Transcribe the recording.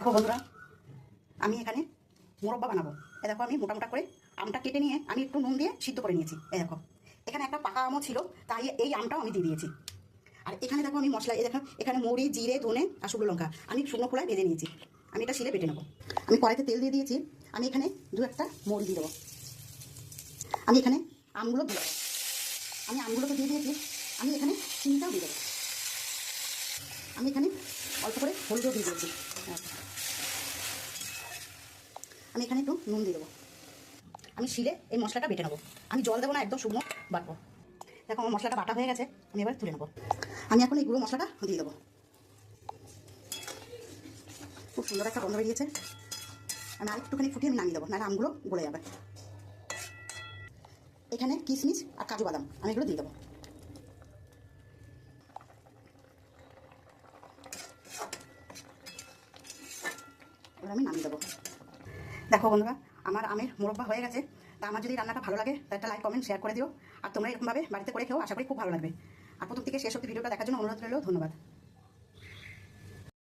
দেখো বন্ধুরা, আমি এখানে মোরব্বা বানাবো। এ দেখো, আমি মোটা মোটা করে আমটা কেটে নিয়ে আমি একটু নুন দিয়ে সিদ্ধ করে নিয়েছি। এই দেখো, এখানে একটা পাকা আমও ছিল, তাই এই আমটাও আমি দিয়ে দিয়েছি। আর এখানে দেখো আমি মশলা, এই দেখো এখানে মরি, জিরে, ধনে আর শুকনো লঙ্কা আমি শুকনো খোলায় ভেজে নিয়েছি। আমি এটা শিলে বেটে নেবো। আমি কড়াইতে তেল দিয়ে দিয়েছি। আমি এখানে দু একটা মরি দিয়ে দেবো। আমি এখানে আমগুলো দিয়ে দেবো। আমি আমগুলোকে দিয়ে দিয়েছি। আমি এখানে চিনিটাও দিয়ে দেবো। আমি এখানে অল্প করে হলুদও দিয়ে দিয়েছি। আমি এখানে একটু নুন দিয়ে দেবো। আমি শিলে এই মশলাটা বেটে নেবো। আমি জল দেবো না, একদম শুকনো বাটবো। দেখো আমার মশলাটা বাটা হয়ে গেছে, আমি এবার তুলে নেবো। আমি এখন এই গুঁড়ো মশলাটা দিয়ে দেবো। খুব সুন্দর একটা গন্ধ বেরিয়েছে। আমি আরেকটুখানি ফুটিয়ে আমি নামিয়ে দেবো, নাহলে আমগুলো গলে যাবে। এখানে কিশমিশ আর কাজু বাদাম আমি এগুলো দিয়ে দেবো। এবার আমি নামিয়ে দেবো। দেখো বন্ধুরা, আমার আমের মোরব্বা হয়ে গেছে। তা আমার যদি রান্নাটা ভালো লাগে তা একটা লাইক, কমেন্ট, শেয়ার করে দিও। আর তোমরা এরকমভাবে বাড়িতে করে খেও, আশা করি খুব ভালো লাগবে। আর প্রথম থেকে শেষ অবধি ভিডিওটা দেখার জন্য অনুরোধ রইল। ধন্যবাদ।